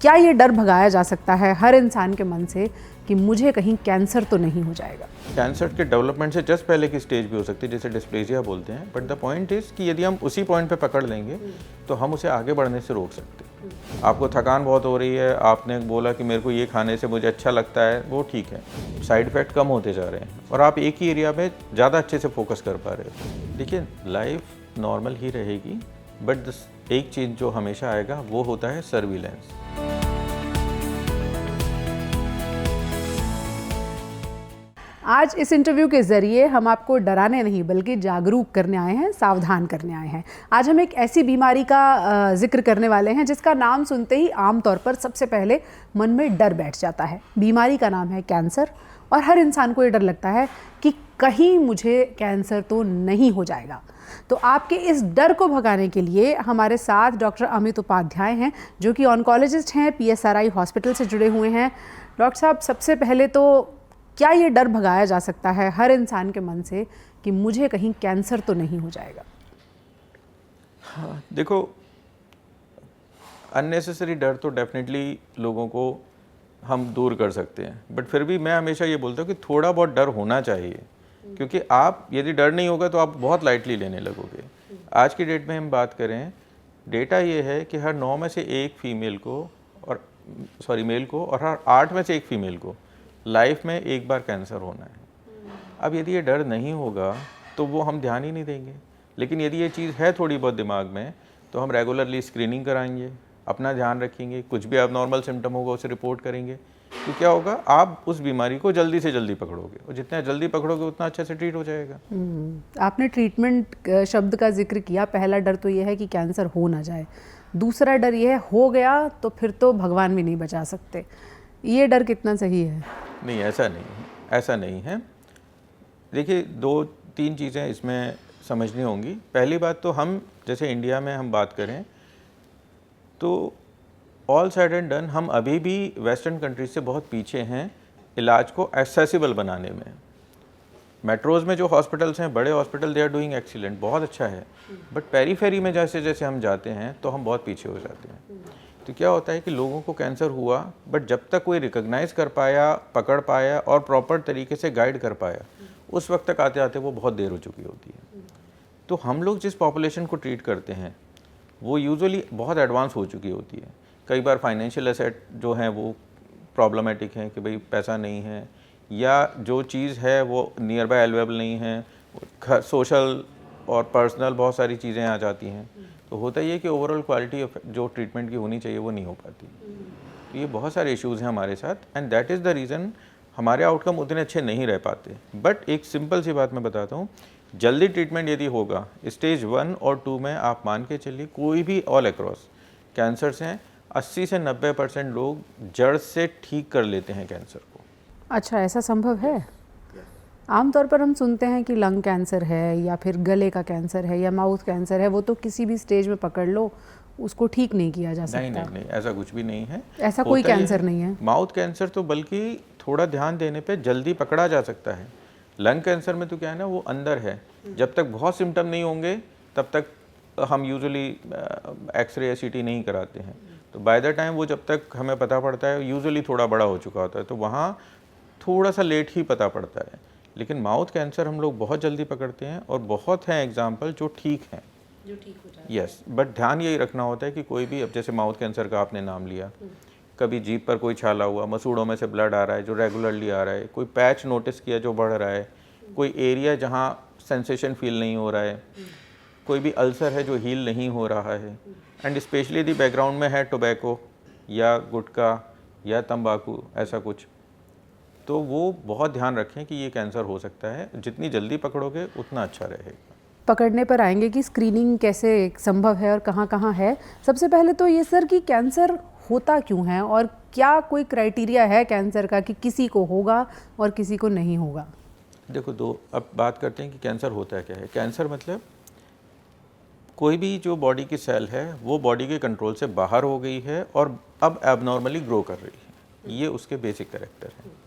क्या ये डर भगाया जा सकता है हर इंसान के मन से कि मुझे कहीं कैंसर तो नहीं हो जाएगा? कैंसर के डेवलपमेंट से जस्ट पहले की स्टेज भी हो सकती है, जिसे डिस्प्लेजिया बोलते हैं। बट द पॉइंट इज़ कि यदि हम उसी पॉइंट पे पकड़ लेंगे तो हम उसे आगे बढ़ने से रोक सकते हैं। आपको थकान बहुत हो रही है, आपने बोला कि मेरे को ये खाने से मुझे अच्छा लगता है, वो ठीक है, साइड इफेक्ट कम होते जा रहे हैं और आप एक ही एरिया में ज़्यादा अच्छे से फोकस कर पा रहे हो। देखिए, लाइफ नॉर्मल ही रहेगी, बट एक चीज़ जो हमेशा आएगा वो होता है सर्विलेंस। आज इस इंटरव्यू के ज़रिए हम आपको डराने नहीं बल्कि जागरूक करने आए हैं, सावधान करने आए हैं। आज हम एक ऐसी बीमारी का जिक्र करने वाले हैं जिसका नाम सुनते ही आमतौर पर सबसे पहले मन में डर बैठ जाता है। बीमारी का नाम है कैंसर और हर इंसान को ये डर लगता है कि कहीं मुझे कैंसर तो नहीं हो जाएगा। तो आपके इस डर को भगाने के लिए हमारे साथ डॉक्टर अमित उपाध्याय हैं, जो कि ऑन्कोलॉजिस्ट हैं, PSRI हॉस्पिटल से जुड़े हुए हैं। डॉक्टर साहब, सबसे पहले तो क्या ये डर भगाया जा सकता है हर इंसान के मन से कि मुझे कहीं कैंसर तो नहीं हो जाएगा? हाँ, देखो, अननेसेसरी डर तो डेफिनेटली लोगों को हम दूर कर सकते हैं, बट फिर भी मैं हमेशा ये बोलता हूँ कि थोड़ा बहुत डर होना चाहिए, क्योंकि आप यदि डर नहीं होगा तो आप बहुत लाइटली लेने लगोगे। आज की डेट में हम बात करें, डेटा ये है कि हर 9 में से एक फीमेल को मेल को और हर 8 में से एक फीमेल को लाइफ में एक बार कैंसर होना है। अब यदि ये डर नहीं होगा तो वो हम ध्यान ही नहीं देंगे, लेकिन यदि ये चीज़ है थोड़ी बहुत दिमाग में तो हम रेगुलरली स्क्रीनिंग कराएंगे, अपना ध्यान रखेंगे, कुछ भी एबनॉर्मल सिम्टम होगा उसे रिपोर्ट करेंगे, तो क्या होगा, आप उस बीमारी को जल्दी से जल्दी पकड़ोगे और जितना जल्दी पकड़ोगे उतना अच्छे से ट्रीट हो जाएगा। आपने ट्रीटमेंट शब्द का जिक्र किया। पहला डर तो ये है कि कैंसर हो ना जाए, दूसरा डर ये है हो गया तो फिर तो भगवान भी नहीं बचा सकते। ये डर कितना सही है? नहीं, ऐसा नहीं है। देखिए, 2-3 चीज़ें इसमें समझनी होंगी। पहली बात तो हम जैसे इंडिया में हम बात करें तो ऑल साइड एंड डन हम अभी भी वेस्टर्न कंट्रीज से बहुत पीछे हैं इलाज को एक्सेसिबल बनाने में। मेट्रोज़ में जो हॉस्पिटल्स हैं, बड़े hospital, they are doing excellent, बहुत अच्छा है, बट पेरीफेरी में जैसे जैसे हम जाते हैं तो हम बहुत पीछे हो जाते हैं। तो क्या होता है कि लोगों को कैंसर हुआ, बट जब तक कोई रिकॉग्नाइज कर पाया, पकड़ पाया और प्रॉपर तरीके से गाइड कर पाया, उस वक्त तक आते आते वो बहुत देर हो चुकी होती है। तो हम लोग जिस पॉपुलेशन को ट्रीट करते हैं वो यूजुअली बहुत एडवांस हो चुकी होती है। कई बार फाइनेंशियल एसेट जो हैं वो प्रॉब्लमेटिक हैं कि भाई पैसा नहीं है, या जो चीज़ है वो नियर बाय अवेलेबल नहीं है, सोशल और पर्सनल बहुत सारी चीज़ें आ जाती हैं। तो होता ये कि ओवरऑल क्वालिटी ऑफ जो ट्रीटमेंट की होनी चाहिए वो नहीं हो पाती। तो ये बहुत सारे इश्यूज़ हैं हमारे साथ, and that is the reason हमारे आउटकम उतने अच्छे नहीं रह पाते। बट एक सिंपल सी बात मैं बताता हूँ, जल्दी ट्रीटमेंट यदि होगा, स्टेज 1 और 2 में आप मान के चलिए कोई भी ऑल अक्रॉस कैंसर्स हैं, 80 से 90% लोग जड़ से ठीक कर लेते हैं कैंसर को। अच्छा, ऐसा संभव है? आमतौर पर हम सुनते हैं कि लंग कैंसर है या फिर गले का कैंसर है या माउथ कैंसर है, वो तो किसी भी स्टेज में पकड़ लो उसको ठीक नहीं किया जा सकता। नहीं, ऐसा कुछ भी नहीं है। ऐसा कोई कैंसर नहीं है। माउथ कैंसर तो बल्कि थोड़ा ध्यान देने पे जल्दी पकड़ा जा सकता है। लंग कैंसर में तो क्या है ना, वो अंदर है, जब तक बहुत सिम्टम नहीं होंगे तब तक हम यूजुअली एक्सरे या CT नहीं कराते हैं। तो बाय द टाइम वो जब तक हमें पता पड़ता है यूजुअली थोड़ा बड़ा हो चुका होता है, तो वहाँ थोड़ा सा लेट ही पता पड़ता है। लेकिन माउथ कैंसर हम लोग बहुत जल्दी पकड़ते हैं और बहुत हैं एग्जाम्पल जो ठीक हैं, जो ठीक हो जाते हैं। यस, बट ध्यान यही रखना होता है कि कोई भी, अब जैसे माउथ कैंसर का आपने नाम लिया, कभी जीभ पर कोई छाला हुआ, मसूड़ों में से ब्लड आ रहा है जो रेगुलरली आ रहा है, कोई पैच नोटिस किया जो बढ़ रहा है, कोई एरिया जहाँ सेंसेशन फील नहीं हो रहा है, कोई भी अल्सर है जो हील नहीं हो रहा है, एंड स्पेशली यदि बैकग्राउंड में है टोबैको या गुटखा या तंबाकू ऐसा कुछ, तो वो बहुत ध्यान रखें कि ये कैंसर हो सकता है। जितनी जल्दी पकड़ोगे उतना अच्छा रहेगा। पकड़ने पर आएंगे कि स्क्रीनिंग कैसे संभव है और कहाँ कहाँ है। सबसे पहले तो ये सर कि कैंसर होता क्यों है और क्या कोई क्राइटेरिया है कैंसर का कि किसी को होगा और किसी को नहीं होगा? देखो, अब बात करते हैं कि कैंसर होता है क्या है। कैंसर मतलब कोई भी जो बॉडी की सेल है वो बॉडी के कंट्रोल से बाहर हो गई है और अब एबनॉर्मली ग्रो कर रही है, ये उसके बेसिक कैरेक्टर है।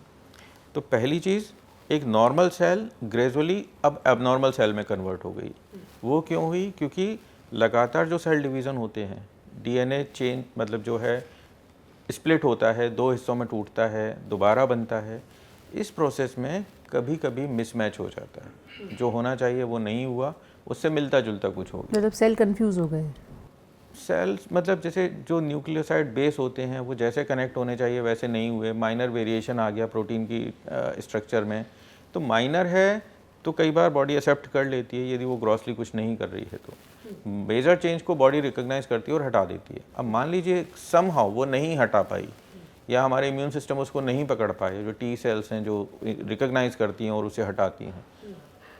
तो पहली चीज़, एक नॉर्मल सेल ग्रेजुअली अब एबनॉर्मल सेल में कन्वर्ट हो गई। वो क्यों हुई? क्योंकि लगातार जो सेल डिवीज़न होते हैं, DNA चेंज मतलब जो है स्प्लिट होता है, 2 हिस्सों में टूटता है, दोबारा बनता है। इस प्रोसेस में कभी कभी मिसमैच हो जाता है, जो होना चाहिए वो नहीं हुआ, उससे मिलता जुलता कुछ हो गया। मतलब सेल कंफ्यूज हो गए। सेल्स मतलब जैसे जो न्यूक्लियोसाइड बेस होते हैं वो जैसे कनेक्ट होने चाहिए वैसे नहीं हुए, माइनर वेरिएशन आ गया प्रोटीन की स्ट्रक्चर में। तो माइनर है तो कई बार बॉडी एक्सेप्ट कर लेती है यदि वो ग्रॉसली कुछ नहीं कर रही है, तो मेजर चेंज को बॉडी रिकॉग्नाइज करती है और हटा देती है। अब मान लीजिए समहाउ वो नहीं हटा पाई या हमारे इम्यून सिस्टम उसको नहीं पकड़ पाए, जो टी सेल्स हैं जो रिकॉग्नाइज करती हैं और उसे हटाती हैं,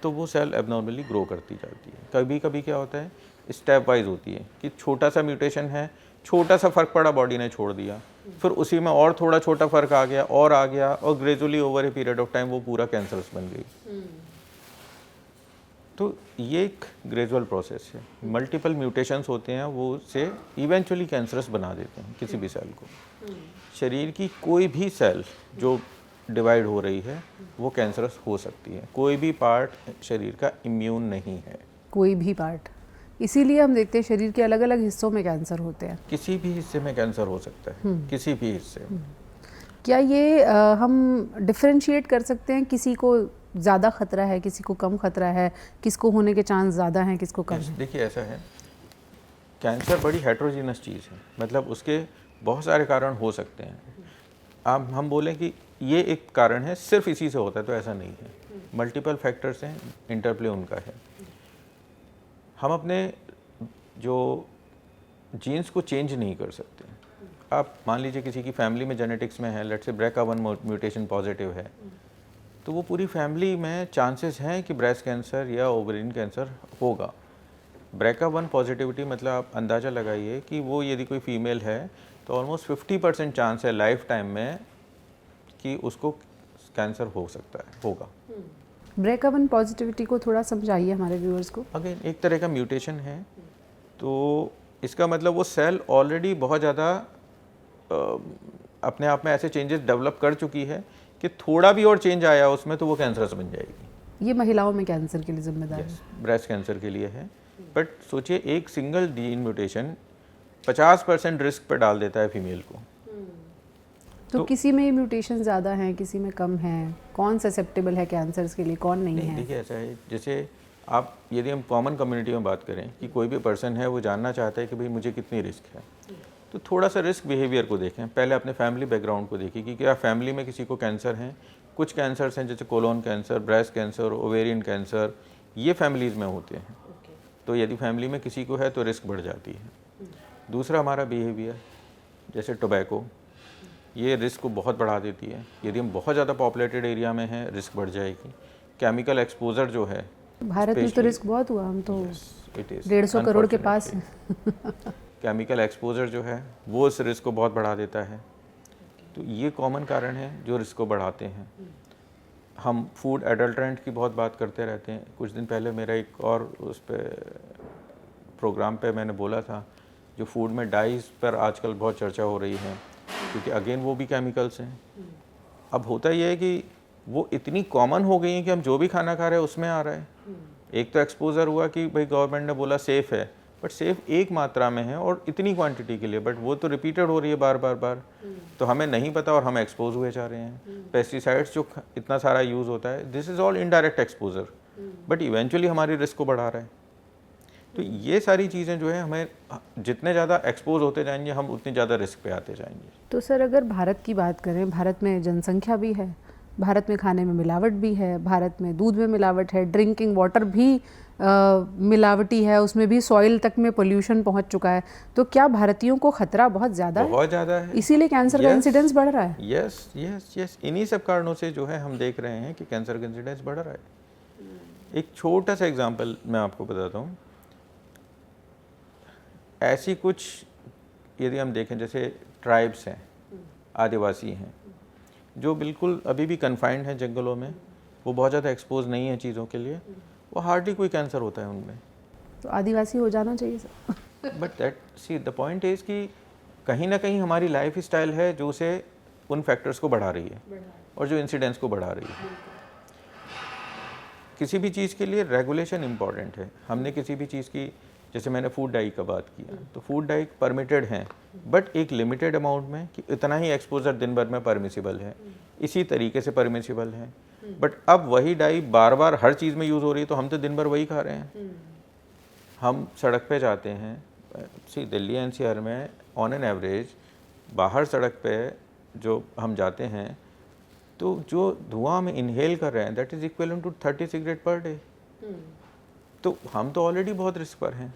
तो वो सेल एबनॉर्मली ग्रो करती जाती है। कभी कभी क्या होता है, स्टेप वाइज होती है कि छोटा सा म्यूटेशन है, छोटा सा फ़र्क पड़ा, बॉडी ने छोड़ दिया, फिर उसी में और थोड़ा छोटा फ़र्क आ गया और gradually over a period of time वो पूरा कैंसरस बन गई। तो ये एक ग्रेजुअल प्रोसेस है। मल्टीपल म्यूटेशंस होते हैं, वो से इवेंचुअली कैंसरस बना देते हैं किसी भी सेल को। शरीर की कोई भी सेल जो डिवाइड हो रही है वो कैंसरस हो सकती है। कोई भी पार्ट शरीर का इम्यून नहीं है, कोई भी पार्ट। इसीलिए हम देखते हैं शरीर के अलग अलग हिस्सों में कैंसर होते हैं। किसी भी हिस्से में कैंसर हो सकता है, किसी भी हिस्से। क्या ये हम डिफरेंशिएट कर सकते हैं, किसी को ज़्यादा खतरा है, किसी को कम खतरा है, किसको होने के चांस ज़्यादा हैं, किसको कम है? देखिए ऐसा है, कैंसर बड़ी हेट्रोजीनस चीज़ है, मतलब उसके बहुत सारे कारण हो सकते हैं। अब हम बोलें कि ये एक कारण है, सिर्फ इसी से होता है, तो ऐसा नहीं है। मल्टीपल फैक्टर्स हैं, इंटरप्ले उनका है। हम अपने जो जीन्स को चेंज नहीं कर सकते। आप मान लीजिए किसी की फैमिली में जेनेटिक्स में है, let's say BRCA1 mutation positive है, तो वो पूरी फैमिली में चांसेस हैं कि ब्रेस्ट कैंसर या ओवरिन कैंसर होगा। BRCA1 पॉजिटिविटी मतलब आप अंदाज़ा लगाइए कि वो यदि कोई फीमेल है तो ऑलमोस्ट 50% चांस है लाइफ टाइम में कि उसको कैंसर हो सकता है, होगा। BRCA1 पॉजिटिविटी को थोड़ा समझाइए हमारे व्यूअर्स को। अगेन एक तरह का म्यूटेशन है, तो इसका मतलब वो सेल ऑलरेडी बहुत ज़्यादा अपने आप में ऐसे चेंजेस डेवलप कर चुकी है कि थोड़ा भी और चेंज आया उसमें तो वो कैंसरस बन जाएगी। ये महिलाओं में कैंसर के लिए जिम्मेदार है, ब्रेस्ट कैंसर के लिए है। बट सोचिए एक सिंगल जीन म्यूटेशन 50% रिस्क पे डाल देता है फीमेल को। तो किसी में म्यूटेशन ज़्यादा हैं, किसी में कम हैं, कौन ससेप्टेबल है कैंसर्स के लिए, कौन नहीं है? देखिए ऐसा है, जैसे आप यदि हम कॉमन कम्युनिटी में बात करें कि कोई भी पर्सन है वो जानना चाहता है कि भाई मुझे कितनी रिस्क है, तो थोड़ा सा रिस्क बिहेवियर को देखें। पहले अपने फैमिली बैकग्राउंड को देखिए कि क्या फैमिली में किसी को कैंसर है। कुछ कैंसर्स हैं जैसे colon cancer, breast cancer, ovarian cancer, ये फैमिलीज़ में होते हैं। तो यदि फैमिली में किसी को है तो रिस्क बढ़ जाती है। दूसरा हमारा बिहेवियर, जैसे टोबैको, ये रिस्क को बहुत बढ़ा देती है। यदि हम बहुत ज़्यादा पॉपुलेटेड एरिया में हैं रिस्क बढ़ जाएगी। केमिकल एक्सपोजर जो है, भारत में तो रिस्क बहुत हुआ, हम तो 150 करोड़ के पास हैं। केमिकल एक्सपोजर जो है वो इस रिस्क को बहुत बढ़ा देता है। तो ये कॉमन कारण है जो रिस्क को बढ़ाते हैं। हम फूड एडल्ट्रेंट की बहुत बात करते रहते हैं। कुछ दिन पहले मेरा एक और उस पे प्रोग्राम पे मैंने बोला था, जो फूड में डाइज पर आजकल बहुत चर्चा हो रही है, क्योंकि अगेन वो भी केमिकल्स हैं। अब होता ये है कि वो इतनी कॉमन हो गई है कि हम जो भी खाना खा रहे हैं उसमें आ रहा है। एक तो एक्सपोजर हुआ कि भाई गवर्नमेंट ने बोला सेफ़ है, बट सेफ एक मात्रा में है और इतनी क्वांटिटी के लिए, बट वो तो रिपीटेड हो रही है बार बार, तो हमें नहीं पता और हम एक्सपोज हुए जा रहे हैं। पेस्टिसाइड्स जो इतना सारा यूज़ होता है, this is all indirect exposure, but eventually हमारी रिस्क को बढ़ा रहा है। तो ये सारी चीज़ें जो है, हमें जितने ज़्यादा एक्सपोज होते जाएंगे हम उतनी ज़्यादा रिस्क पे आते जाएंगे। तो सर अगर भारत की बात करें, भारत में जनसंख्या भी है, भारत में खाने में मिलावट भी है, भारत में दूध में मिलावट है, ड्रिंकिंग वाटर भी मिलावटी है, उसमें भी सॉइल तक में पोल्यूशन पहुंच चुका है, तो क्या भारतीयों को खतरा बहुत ज़्यादा है? बहुत ज़्यादा है, इसीलिए कैंसर का इंसिडेंस बढ़ रहा है। यस यस यस, इन्हीं सब कारणों से जो है हम देख रहे हैं कि कैंसर का इंसिडेंस बढ़ रहा है। एक छोटा सा एग्जांपल मैं आपको बताता हूँ। ऐसी कुछ यदि हम देखें, जैसे ट्राइब्स हैं, आदिवासी हैं, जो बिल्कुल अभी भी कन्फाइंड हैं जंगलों में, वो बहुत ज़्यादा एक्सपोज नहीं है चीज़ों के लिए, वो हार्डली कोई कैंसर होता है उनमें। तो आदिवासी हो जाना चाहिए sir. But that see the point is कि कहीं ना कहीं हमारी लाइफ स्टाइल है जो उसे उन फैक्टर्स को बढ़ा रही है और जो इंसिडेंट्स को बढ़ा रही है। किसी भी चीज़ के लिए रेगुलेशन इम्पॉर्टेंट है। हमने किसी भी चीज़ की, जैसे मैंने फूड डाई का बात किया, तो फूड डाई परमिटेड हैं बट एक लिमिटेड अमाउंट में, कि इतना ही एक्सपोजर दिन भर में परमिसिबल है, इसी तरीके से परमिसिबल है। बट अब वही डाई बार बार हर चीज़ में यूज़ हो रही है, तो हम तो दिन भर वही खा रहे हैं। हम सड़क पे जाते हैं, सी दिल्ली एनसीआर में ऑन एन एवरेज बाहर सड़क पे जो हम जाते हैं, तो जो धुआं हम इनहेल कर रहे हैं that is equal to 30 cigarette per day. तो हम तो ऑलरेडी बहुत रिस्क पर हैं।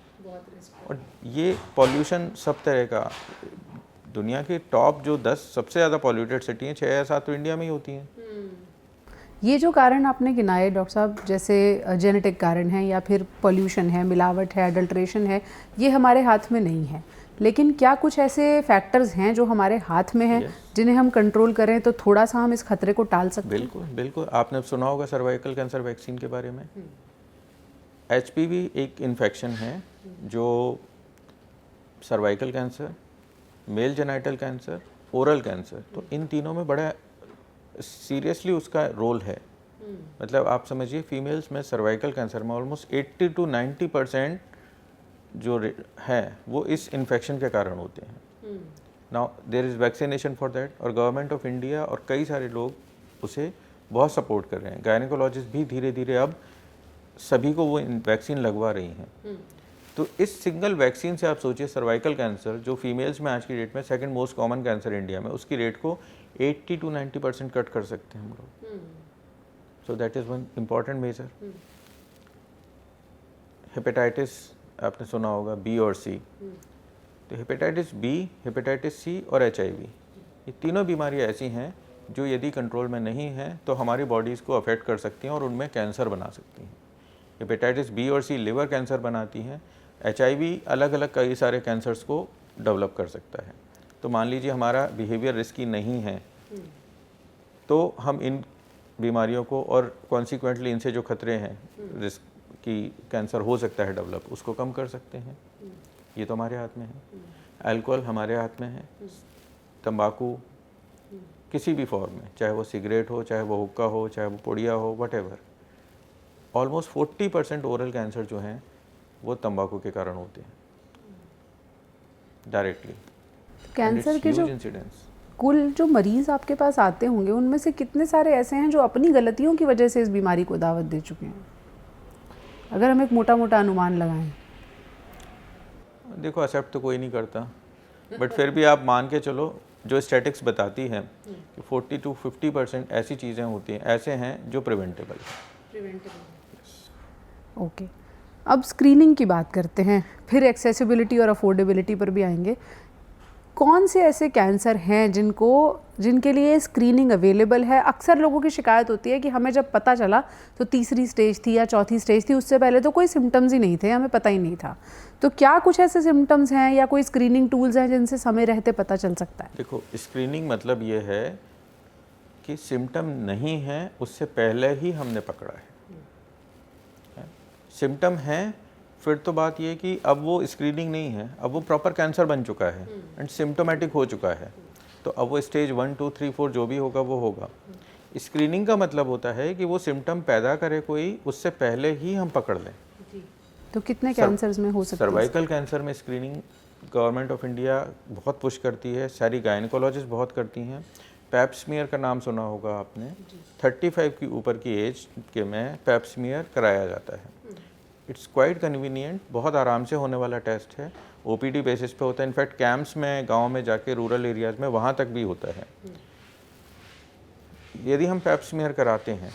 और ये पॉल्यूशन सब तरह का, दुनिया के टॉप जो 10 सबसे ज़्यादा पॉल्यूटेड सिटी हैं, 6 या 7 तो इंडिया में ही होती हैं। ये जो कारण आपने गिनाए डॉक्टर साहब, जैसे जेनेटिक कारण है या फिर पोल्यूशन है, मिलावट है, अडल्ट्रेशन है, ये हमारे हाथ में नहीं है, लेकिन क्या कुछ ऐसे फैक्टर्स हैं जो हमारे हाथ में हैं जिन्हें हम कंट्रोल करें तो थोड़ा सा हम इस खतरे को टाल सकते हैं? बिल्कुल बिल्कुल। आपने सुना होगा सर्वाइकल कैंसर वैक्सीन के बारे में। HPV एक इन्फेक्शन है जो cervical cancer, mail genital cancer, oral cancer, तो इन तीनों में बड़ा सीरियसली उसका रोल है। मतलब आप समझिए फीमेल्स में सर्वाइकल कैंसर में ऑलमोस्ट 80 to 90% जो है वो इस इन्फेक्शन के कारण होते हैं। Now there is vaccination for that, और गवर्नमेंट ऑफ इंडिया और कई सारे लोग उसे बहुत सपोर्ट कर रहे हैं। गायनेकोलॉजिस्ट भी धीरे धीरे अब सभी को वो वैक्सीन लगवा रही हैं। तो इस सिंगल वैक्सीन से आप सोचिए सर्वाइकल कैंसर जो फीमेल्स में आज की डेट में second most common cancer India में, उसकी रेट को 80 to 90% कट कर सकते हैं हम लोग। So that is one important major. Hepatitis आपने सुना होगा, बी और सी। तो हेपेटाइटिस बी, हेपेटाइटिस सी और HIV, ये तीनों बीमारियां ऐसी हैं जो यदि कंट्रोल में नहीं है तो हमारी बॉडीज़ को अफेक्ट कर सकती हैं और उनमें कैंसर बना सकती हैं। हेपेटाइटिस बी और सी लिवर कैंसर बनाती हैं। HIV अलग अलग कई सारे कैंसर्स को डेवलप कर सकता है। तो मान लीजिए हमारा बिहेवियर रिस्की नहीं है तो हम इन बीमारियों को, और कॉन्सिक्वेंटली इनसे जो खतरे हैं रिस्क कि कैंसर हो सकता है डेवलप, उसको कम कर सकते हैं। ये तो हमारे हाथ में है। अल्कोहल हमारे हाथ में है। तंबाकू किसी भी फॉर्म में, चाहे वो सिगरेट हो, चाहे वो हुक्का हो, चाहे वो पुड़िया हो, व्हाटएवर, ऑलमोस्ट 40% ओरल कैंसर जो हैं वो तंबाकू के कारण होते हैं डायरेक्टली। कैंसर के जो कुल जो मरीज आपके पास आते होंगे उनमें से कितने सारे ऐसे हैं जो अपनी गलतियों की वजह से इस बीमारी को दावत दे चुके हैं, अगर हम एक मोटा मोटा अनुमान लगाएं? देखो एक्सेप्ट तो कोई नहीं करता, बट फिर भी आप मान के चलो, जो स्टैटिक्स बताती है कि 40 to 50% ऐसी चीज़ें होती हैं, ऐसे हैं जो प्रिवेंटेबल है। ओके, अब स्क्रीनिंग की बात करते हैं, फिर एक्सेसिबिलिटी और अफोर्डेबिलिटी पर भी आएंगे। कौन से ऐसे कैंसर हैं जिनके लिए स्क्रीनिंग अवेलेबल है? अक्सर लोगों की शिकायत होती है कि हमें जब पता चला तो तीसरी स्टेज थी या चौथी स्टेज थी, उससे पहले तो कोई सिम्टम्स ही नहीं थे, हमें पता ही नहीं था। तो क्या कुछ ऐसे सिम्टम्स हैं या कोई स्क्रीनिंग टूल्स हैं जिनसे समय रहते पता चल सकता है? देखो, स्क्रीनिंग मतलब ये है कि सिम्टम नहीं है उससे पहले ही हमने पकड़ा है। सिम्टम है फिर तो बात ये कि अब वो स्क्रीनिंग नहीं है, अब वो प्रॉपर कैंसर बन चुका है एंड सिम्टोमेटिक हो चुका है, तो अब वो स्टेज 1, 2, 3, 4 जो भी होगा वो होगा। स्क्रीनिंग का मतलब होता है कि वो सिम्टम पैदा करे कोई, उससे पहले ही हम पकड़ लें। तो कितने कैंसर्स में हो सकता है? सर्वाइकल कैंसर में स्क्रीनिंग गवर्नमेंट ऑफ इंडिया बहुत पुश करती है, सारी गायनेकोलॉजिस्ट बहुत करती हैं। पैप स्मीयर का नाम सुना होगा आपने, 35 की ऊपर की एज के में पैप स्मीयर कराया जाता है। इट्स क्वाइट कन्वीनियंट, बहुत आराम से होने वाला टेस्ट है, OPD बेसिस पे होता है। इनफैक्ट कैंप्स में, गांव में जाके, रूरल एरियाज़ में वहाँ तक भी होता है। यदि हम पैप स्मीयर कराते हैं,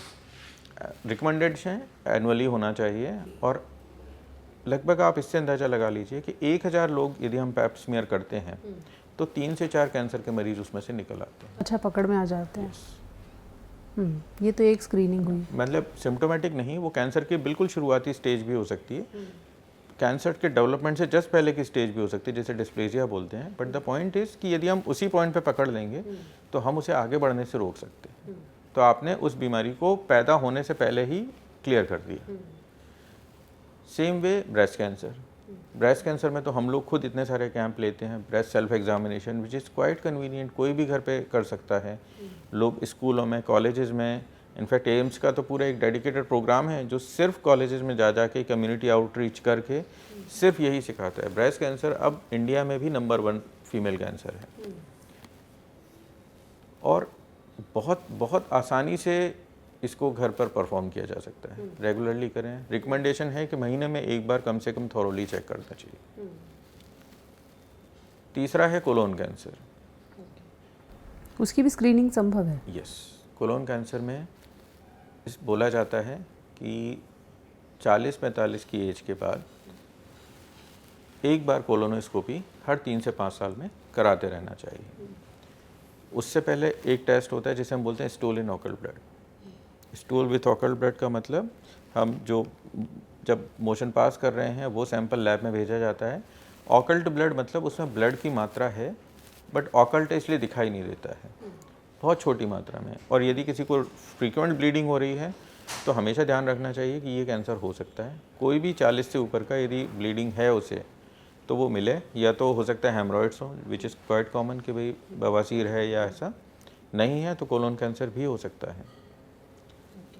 रिकमेंडेड है एनुअली होना चाहिए, और लगभग आप इससे अंदाज़ा लगा लीजिए कि 1000 लोग यदि हम पैप स्मीयर करते हैं तो 3 से 4 कैंसर के मरीज उसमें से निकल आते हैं। अच्छा, पकड़ में आ जाते हैं। ये तो एक स्क्रीनिंग हुई। मतलब सिम्टोमेटिक नहीं, वो कैंसर की बिल्कुल शुरुआती स्टेज भी हो सकती है, कैंसर के डेवलपमेंट से जस्ट पहले की स्टेज भी हो सकती है, जैसे डिस्प्लेजिया बोलते हैं। बट द पॉइंट इज़ कि यदि हम उसी पॉइंट पे पकड़ लेंगे तो हम उसे आगे बढ़ने से रोक सकते हैं। तो आपने उस बीमारी को पैदा होने से पहले ही क्लियर कर दिया। Same way breast cancer. Breast cancer में तो हम लोग खुद इतने सारे कैंप लेते हैं, breast self examination which is quite convenient, कोई भी घर पे कर सकता है। लोग स्कूलों में, कॉलेजेस में इनफैक्ट एम्स का तो पूरा एक डेडिकेटेड प्रोग्राम है जो सिर्फ कॉलेजेस में जा जा के कम्युनिटी आउटरीच करके सिर्फ यही सिखाता है। ब्रेस्ट कैंसर अब इंडिया में भी नंबर 1 फीमेल कैंसर है और बहुत बहुत आसानी से इसको घर पर परफॉर्म किया जा सकता है। रेगुलरली करें। रिकमेंडेशन है कि महीने में एक बार कम से कम थॉरोली चेक करना चाहिए। तीसरा है कोलोन कैंसर। उसकी भी स्क्रीनिंग संभव है? यस, कोलोन कैंसर में बोला जाता है कि 40-45 की एज के बाद एक बार कोलोनोस्कोपी हर 3 से 5 साल में कराते रहना चाहिए। उससे पहले एक टेस्ट होता है जिसे हम बोलते हैं stool in occult blood. Stool with occult blood का मतलब हम जब मोशन पास कर रहे हैं वो सैंपल लैब में भेजा जाता है। ऑकल्ट ब्लड मतलब उसमें ब्लड की मात्रा है बट ऑकल्ट इसलिए दिखाई नहीं देता है, बहुत छोटी मात्रा में। और यदि किसी को फ्रीक्वेंट ब्लीडिंग हो रही है तो हमेशा ध्यान रखना चाहिए कि ये कैंसर हो सकता है। कोई भी 40 से ऊपर का यदि ब्लीडिंग है उसे तो वो मिले, या तो हो सकता है हेमरॉइड्स हो विच इज़ क्वाइट कॉमन कि भाई बवासीर है, या ऐसा नहीं है तो कोलोन कैंसर भी हो सकता है।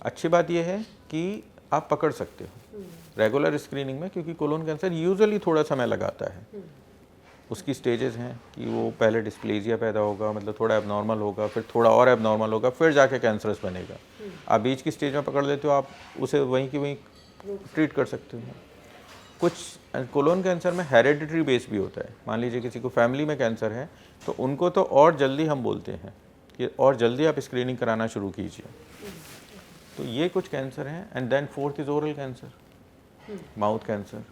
अच्छी बात यह है कि आप पकड़ सकते हो रेगुलर स्क्रीनिंग में, क्योंकि कोलोन कैंसर यूजुअली थोड़ा समय लगाता है। उसकी स्टेजेस हैं कि वो पहले डिस्प्लेजिया पैदा होगा, मतलब थोड़ा एबनॉर्मल होगा, फिर थोड़ा और एबनॉर्मल होगा, फिर जाके कैंसरस बनेगा। आप बीच की स्टेज में पकड़ लेते हो, आप उसे वहीं की वहीं ट्रीट कर सकते हो। कुछ कोलोन कैंसर में हेरेडिटरी बेस भी होता है। मान लीजिए किसी को फैमिली में कैंसर है तो उनको तो और जल्दी हम बोलते हैं कि और जल्दी आप स्क्रीनिंग कराना शुरू कीजिए। तो ये कुछ कैंसर हैं। And then fourth is oral cancer, mouth cancer.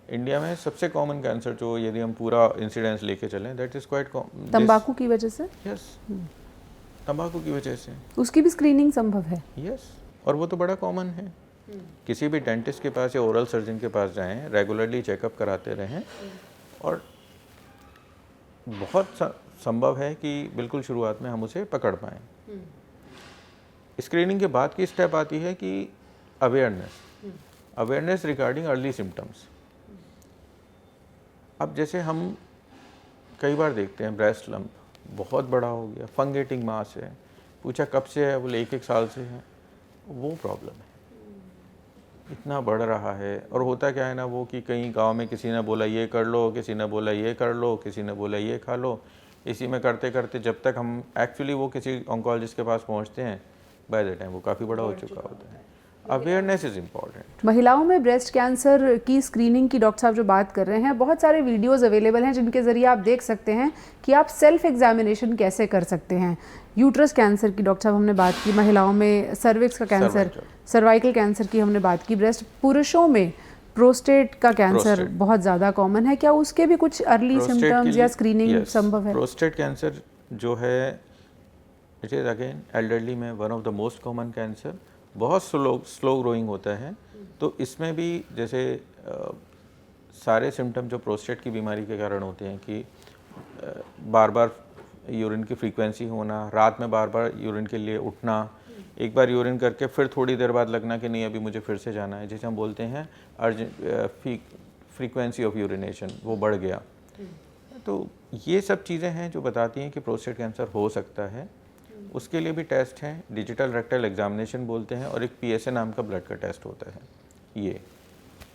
India में सबसे कॉमन कैंसर जो यदि हम पूरा इंसिडेंस लेके चलें दैट इज क्वाइट कॉमन। तंबाकू की वजह से? यस, तंबाकू की वजह से। उसकी भी स्क्रीनिंग संभव है? यस, और वो तो बड़ा कॉमन है। किसी भी डेंटिस्ट के पास या ओरल सर्जन के पास जाएं, रेगुलरली चेकअप कराते रहें, और बहुत संभव है कि बिल्कुल शुरुआत में हम उसे पकड़ पाएँ। स्क्रीनिंग के बाद की स्टेप आती है कि अवेयरनेस रिगार्डिंग अर्ली सिम्टम्स। अब जैसे हम कई बार देखते हैं ब्रेस्ट लंप बहुत बड़ा हो गया, फंगेटिंग मास है, पूछा कब से है, बोले 1 साल से है। वो प्रॉब्लम है, इतना बढ़ रहा है। और होता क्या है ना, वो कि कहीं गांव में किसी ने बोला ये कर लो, किसी ने बोला ये कर लो, किसी ने बोला ये खा लो, इसी में करते करते जब तक हम एक्चुअली वो किसी ऑन्कोलॉजिस्ट के पास पहुंचते हैं बाय द टाइम वो काफ़ी बड़ा हो चुका होता है। Awareness is important. महिलाओं में ब्रेस्ट कैंसर की स्क्रीनिंग की डॉक्टर साहब जो बात कर रहे हैं, बहुत सारे वीडियोस अवेलेबल हैं जिनके ज़रिए आप देख सकते हैं कि आप सेल्फ एग्जामिनेशन कैसे कर सकते हैं। यूट्रस कैंसर की डॉक्टर साहब हमने बात की, महिलाओं में सर्विक्स का कैंसर, सर्वाइकल कैंसर की हमने बात की, ब्रेस्ट। पुरुषों में प्रोस्टेट का कैंसर बहुत ज़्यादा कॉमन है, क्या उसके भी कुछ अर्ली सिम्टम्स या स्क्रीनिंग संभव है? प्रोस्टेट कैंसर जो है इट इज़ अगेन एल्डरली में one of the most common cancer. बहुत स्लो ग्रोइंग होता है। तो इसमें भी जैसे सारे सिम्टम जो प्रोस्टेट की बीमारी के कारण होते हैं कि बार बार यूरिन की फ्रीक्वेंसी होना, रात में बार बार यूरिन के लिए उठना, एक बार यूरिन करके फिर थोड़ी देर बाद लगना कि नहीं अभी मुझे फिर से जाना है, जिसे हम बोलते हैं फ्रीक्वेंसी ऑफ यूरिनेशन, वो बढ़ गया। तो ये सब चीज़ें हैं जो बताती हैं कि प्रोस्टेट कैंसर हो सकता है। उसके लिए भी टेस्ट हैं, डिजिटल रेक्टल एग्जामिनेशन बोलते हैं, और एक PSA नाम का ब्लड का टेस्ट होता है।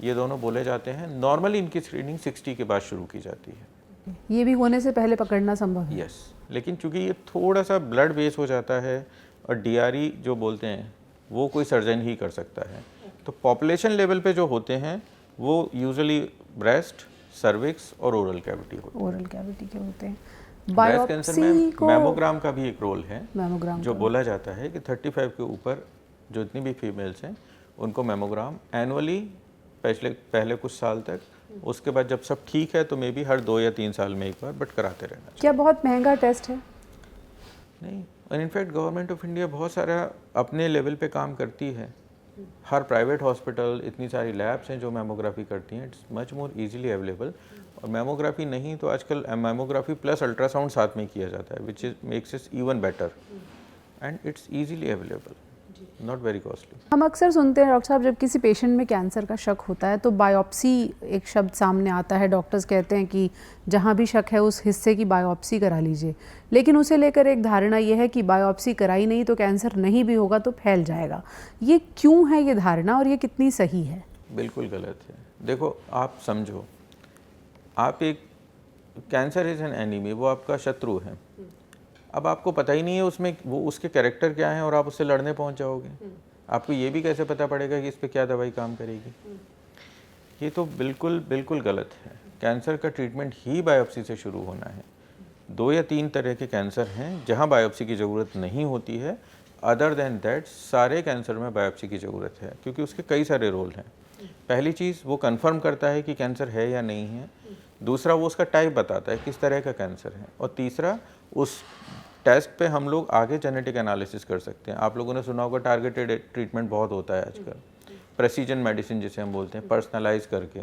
ये दोनों बोले जाते हैं। नॉर्मली इनकी स्क्रीनिंग 60 के बाद शुरू की जाती है। ये भी होने से पहले पकड़ना संभव है? यस, लेकिन चूंकि ये थोड़ा सा ब्लड बेस हो जाता है और DRE जो बोलते हैं वो कोई सर्जन ही कर सकता है। तो पॉपुलेशन लेवल पे जो होते हैं वो यूजुअली ब्रेस्ट, सर्विक्स और ओरल कैविटी होते हैं। ओरल कैविटी के होते हैं। ब्रेस्ट कैंसर में मैमोग्राम का भी एक रोल है, जो बोला जाता है कि 35 के ऊपर जो जितनी भी फीमेल्स हैं उनको मैमोग्राम एनुअली पहले कुछ साल तक, उसके बाद जब सब ठीक है तो मे बी हर 2 या 3 साल में एक बार बट कराते रहना चाहिए। क्या बहुत महंगा टेस्ट है? नहीं, और इनफैक्ट गवर्नमेंट ऑफ इंडिया बहुत सारा अपने लेवल पे काम करती है। हर प्राइवेट हॉस्पिटल, इतनी सारी लैब्स हैं जो मैमोग्राफी करती हैं। It's much more easily available. और मैमोग्राफी नहीं तो आजकल मैमोग्राफी प्लस अल्ट्रासाउंड साथ में किया जाता है, which is makes it even better and it's easily available. Not very costly. हम अक्सर सुनते हैं डॉक्टर साहब, जब किसी पेशेंट में कैंसर का शक होता है तो बायोप्सी एक शब्द सामने आता है। डॉक्टर्स कहते हैं कि जहाँ भी शक है उस हिस्से की बायोप्सी करा लीजिए, लेकिन उसे लेकर एक धारणा यह है कि बायोप्सी कराई नहीं तो कैंसर नहीं भी होगा तो फैल जाएगा। ये क्यों है ये धारणा और ये कितनी सही है? बिल्कुल गलत है। देखो, आप समझो, आप एक कैंसर इज़ एन एनिमी, वो आपका शत्रु है। अब आपको पता ही नहीं है उसमें वो उसके कैरेक्टर क्या है और आप उससे लड़ने पहुंच जाओगे। आपको ये भी कैसे पता पड़ेगा कि इस पे क्या दवाई काम करेगी? ये तो बिल्कुल बिल्कुल गलत है। कैंसर का ट्रीटमेंट ही बायोप्सी से शुरू होना है। 2 या 3 तरह के कैंसर हैं जहां बायोप्सी की ज़रूरत नहीं होती है। अदर देन दैट सारे कैंसर में बायोप्सी की ज़रूरत है, क्योंकि उसके कई सारे रोल हैं। पहली चीज़, वो कंफर्म करता है कि कैंसर है या नहीं है। दूसरा, वो उसका टाइप बताता है किस तरह का कैंसर है। और तीसरा, उस टेस्ट पे हम लोग आगे जेनेटिक एनालिसिस कर सकते हैं। आप लोगों ने सुना होगा टारगेटेड ट्रीटमेंट बहुत होता है आजकल, प्रेसिजन मेडिसिन जिसे हम बोलते हैं, पर्सनलाइज करके।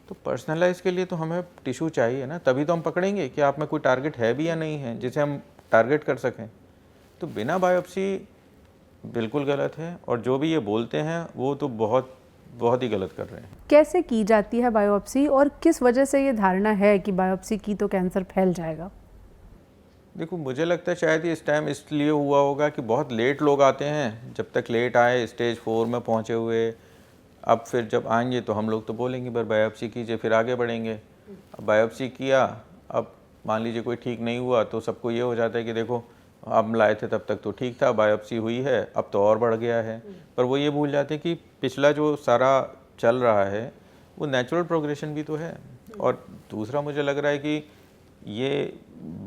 तो पर्सनलाइज के लिए तो हमें टिश्यू चाहिए ना, तभी तो हम पकड़ेंगे कि आप में कोई टारगेट है भी या नहीं है जिसे हम टारगेट कर सकें। तो बिना बायोप्सी बिल्कुल गलत है, और जो भी ये बोलते हैं वो तो बहुत बहुत ही गलत कर रहे हैं। कैसे की जाती है बायोप्सी और किस वजह से ये धारणा है कि बायोप्सी की तो कैंसर फैल जाएगा? देखो, मुझे लगता है शायद ये इस टाइम इसलिए हुआ होगा कि बहुत लेट लोग आते हैं। जब तक लेट आए, स्टेज 4 में पहुंचे हुए, अब फिर जब आएंगे तो हम लोग तो बोलेंगे पर बायोप्सी कीजिए, फिर आगे बढ़ेंगे। अब बायोप्सी किया, अब मान लीजिए कोई ठीक नहीं हुआ तो सबको ये हो जाता है कि देखो, हम लाए थे तब तक तो ठीक था, बायोप्सी हुई है अब तो और बढ़ गया है। पर वो ये भूल जाते हैं कि पिछला जो सारा चल रहा है वो नेचुरल प्रोग्रेशन भी तो है। और दूसरा, मुझे लग रहा है कि ये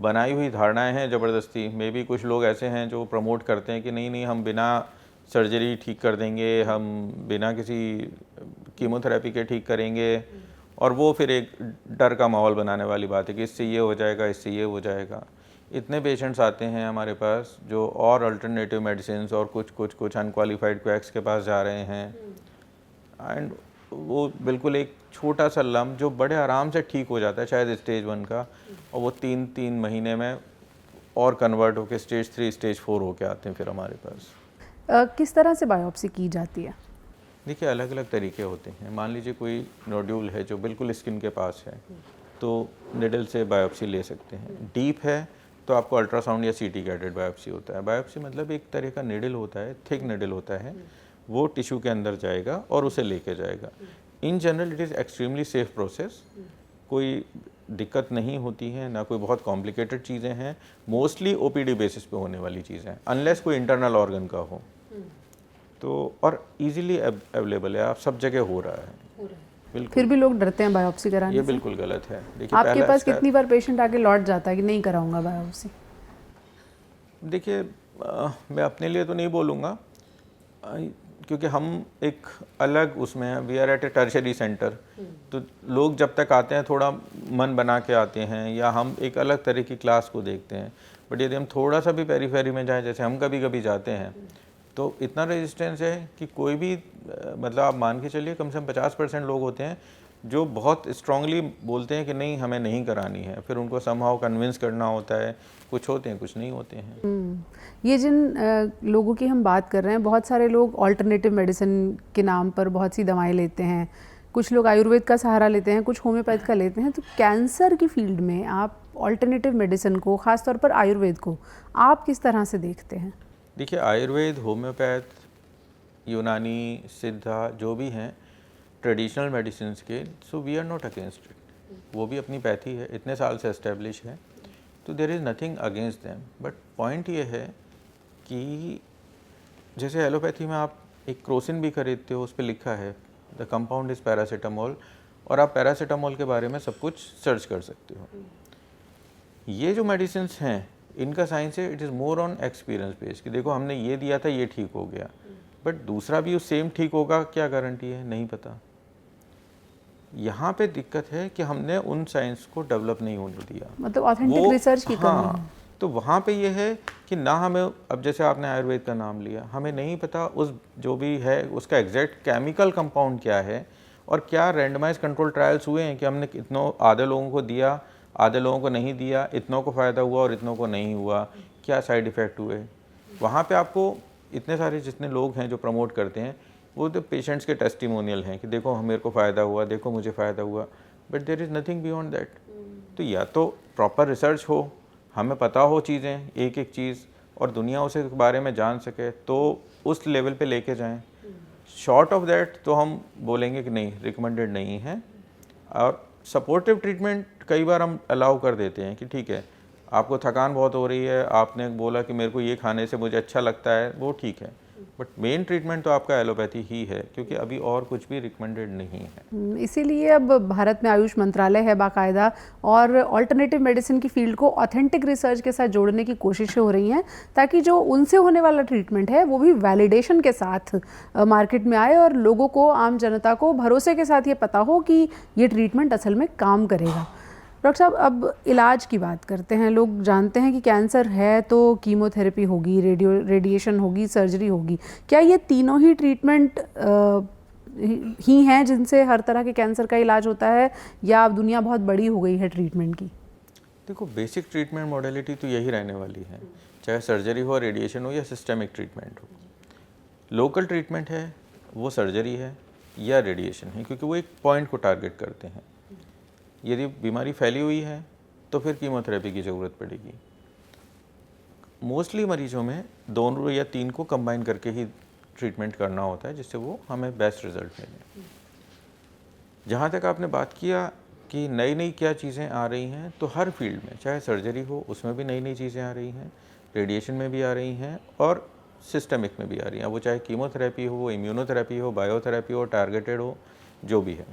बनाई हुई धारणाएं हैं ज़बरदस्ती। मे भी कुछ लोग ऐसे हैं जो प्रमोट करते हैं कि नहीं नहीं, हम बिना सर्जरी ठीक कर देंगे, हम बिना किसी कीमोथेरेपी के ठीक करेंगे। और वो फिर एक डर का माहौल बनाने वाली बात है कि इससे ये हो जाएगा, इससे ये हो जाएगा। इतने पेशेंट्स आते हैं हमारे पास जो और अल्टरनेटिव मेडिसिन और कुछ अनक्वालिफाइड क्वैक्स के पास जा रहे हैं, एंड वो बिल्कुल एक छोटा सा लम्ब जो बड़े आराम से ठीक हो जाता है शायद स्टेज 1 का, और वो 3 महीने में और कन्वर्ट होकर स्टेज 3 स्टेज 4 होके आते हैं फिर हमारे पास। किस तरह से बायोप्सी की जाती है? देखिए, अलग अलग तरीके होते हैं। मान लीजिए कोई नोड्यूल है जो बिल्कुल स्किन के पास है, तो निडल से बायोप्सी ले सकते हैं। डीप है तो आपको अल्ट्रासाउंड या सीटी गाइडेड बायोप्सी होता है। बायोप्सी मतलब एक तरह का निडल होता है, थिक निडल होता है, वो टिश्यू के अंदर जाएगा और उसे लेके जाएगा। In general it is extremely safe process, कोई दिक्कत नहीं होती है, ना कोई बहुत कॉम्प्लिकेटेड चीज़ें हैं। मोस्टली ओपीडी बेसिस पे होने वाली चीज़ें, अनलेस कोई इंटरनल ऑर्गन का हो तो, और इजीली अवेलेबल है, आप सब जगह हो रहा है। बिल्कुल। फिर भी लोग डरते हैं बायोप्सी कराने ये से। बिल्कुल गलत है। देखिए, आपके पास कितनी बार पेशेंट आके लौट जाता है कि नहीं कराऊंगा बायोप्सी? देखिए, मैं अपने लिए तो नहीं बोलूँगा, क्योंकि हम एक अलग उसमें हैं, we are at a tertiary centre. तो लोग जब तक आते हैं थोड़ा मन बना के आते हैं, या हम एक अलग तरह की क्लास को देखते हैं। बट यदि हम थोड़ा सा भी पेरीफेरी में जाएं, जैसे हम कभी कभी जाते हैं, तो इतना रेजिस्टेंस है कि कोई भी मतलब आप मान के चलिए कम से कम 50% लोग होते हैं जो बहुत स्ट्रांगली बोलते हैं कि नहीं, हमें नहीं करानी है। फिर उनको समहाउ कन्विंस करना होता है। कुछ होते हैं, कुछ नहीं होते हैं। ये जिन लोगों की हम बात कर रहे हैं, बहुत सारे लोग ऑल्टरनेटिव मेडिसिन के नाम पर बहुत सी दवाएं लेते हैं। कुछ लोग आयुर्वेद का सहारा लेते हैं, कुछ होम्योपैथ का लेते हैं। तो कैंसर की फील्ड में आप ऑल्टरनेटिव मेडिसिन को, ख़ासतौर पर आयुर्वेद को, आप किस तरह से देखते हैं? देखिए, आयुर्वेद, होम्योपैथ, यूनानी, सिद्धा जो भी हैं ट्रेडिशनल मेडिसिन के, so we are not against it. वो भी अपनी पैथी है, इतने साल से एस्टेब्लिश है, तो there is nothing against them. But point ये है कि जैसे एलोपैथी में आप एक क्रोसिन भी खरीदते हो, उस पर लिखा है द कंपाउंड इज़ पैरासीटामोल, और आप पैरासीटामोल के बारे में सब कुछ सर्च कर सकते हो। ये जो मेडिसिन हैं इनका साइंस है, it is more on experience based, कि देखो हमने ये दिया था, ये ठीक हो गया, बट दूसरा भी उस सेम ठीक होगा क्या गारंटी है? नहीं पता। यहाँ पे दिक्कत है कि हमने उन साइंस को डेवलप नहीं होने दिया, मतलब ऑथेंटिक रिसर्च की कमी है। तो वहाँ पे ये है कि ना हमें, अब जैसे आपने आयुर्वेद का नाम लिया, हमें नहीं पता उस जो भी है उसका एग्जैक्ट केमिकल कंपाउंड क्या है, और क्या रैंडमाइज कंट्रोल ट्रायल्स हुए हैं कि हमने इतनों आधे लोगों को दिया, आधे लोगों को नहीं दिया, इतनों को फ़ायदा हुआ और इतनों को नहीं हुआ, क्या साइड इफ़ेक्ट हुए। वहाँ पे आपको इतने सारे जितने लोग हैं जो प्रमोट करते हैं वो तो पेशेंट्स के टेस्टिमोनियल हैं कि देखो मेरे को फ़ायदा हुआ, देखो मुझे फ़ायदा हुआ, but there is nothing beyond that. तो या तो प्रॉपर रिसर्च हो, हमें पता हो चीज़ें एक एक चीज़, और दुनिया उसे बारे में जान सके, तो उस लेवल पे लेके जाएं। शॉर्ट ऑफ दैट तो हम बोलेंगे कि नहीं, रिकमेंडेड नहीं है। और सपोर्टिव ट्रीटमेंट कई बार हम अलाउ कर देते हैं कि ठीक है, आपको थकान बहुत हो रही है, आपने बोला कि मेरे को ये खाने से मुझे अच्छा लगता है, वो ठीक है, बट मेन ट्रीटमेंट तो आपका एलोपैथी ही है, क्योंकि अभी और कुछ भी रिकमेंडेड नहीं है। इसीलिए अब भारत में आयुष मंत्रालय है बाकायदा, और ऑल्टरनेटिव मेडिसिन की फील्ड को ऑथेंटिक रिसर्च के साथ जोड़ने की कोशिशें हो रही हैं, ताकि जो उनसे होने वाला ट्रीटमेंट है वो भी वैलिडेशन के साथ मार्केट में आए और लोगों को, आम जनता को भरोसे के साथ ये पता हो कि ये ट्रीटमेंट असल में काम करेगा। डॉक्टर साहब, अब इलाज की बात करते हैं। लोग जानते हैं कि कैंसर है तो कीमोथेरेपी होगी, रेडिएशन होगी, सर्जरी होगी। क्या ये तीनों ही ट्रीटमेंट ही हैं जिनसे हर तरह के कैंसर का इलाज होता है, या अब दुनिया बहुत बड़ी हो गई है ट्रीटमेंट की? देखो, बेसिक ट्रीटमेंट मॉडलिटी तो यही रहने वाली है, चाहे सर्जरी हो, रेडिएशन हो, या सिस्टेमिक ट्रीटमेंट हो। लोकल ट्रीटमेंट है वो सर्जरी है या रेडिएशन है, क्योंकि वो एक पॉइंट को टारगेट करते हैं। यदि बीमारी फैली हुई है तो फिर कीमोथेरेपी की ज़रूरत पड़ेगी। मोस्टली मरीजों में दोनों या तीन को कंबाइन करके ही ट्रीटमेंट करना होता है, जिससे वो हमें बेस्ट रिजल्ट मिले। जहाँ तक आपने बात किया कि नई नई क्या चीज़ें आ रही हैं, तो हर फील्ड में, चाहे सर्जरी हो उसमें भी नई नई चीज़ें आ रही हैं, रेडिएशन में भी आ रही हैं, और सिस्टमिक में भी आ रही हैं। वो चाहे कीमोथेरेपी हो, इम्यूनोथेरेपी हो, बायोथेरेपी हो, टारगेटेड हो, जो भी है।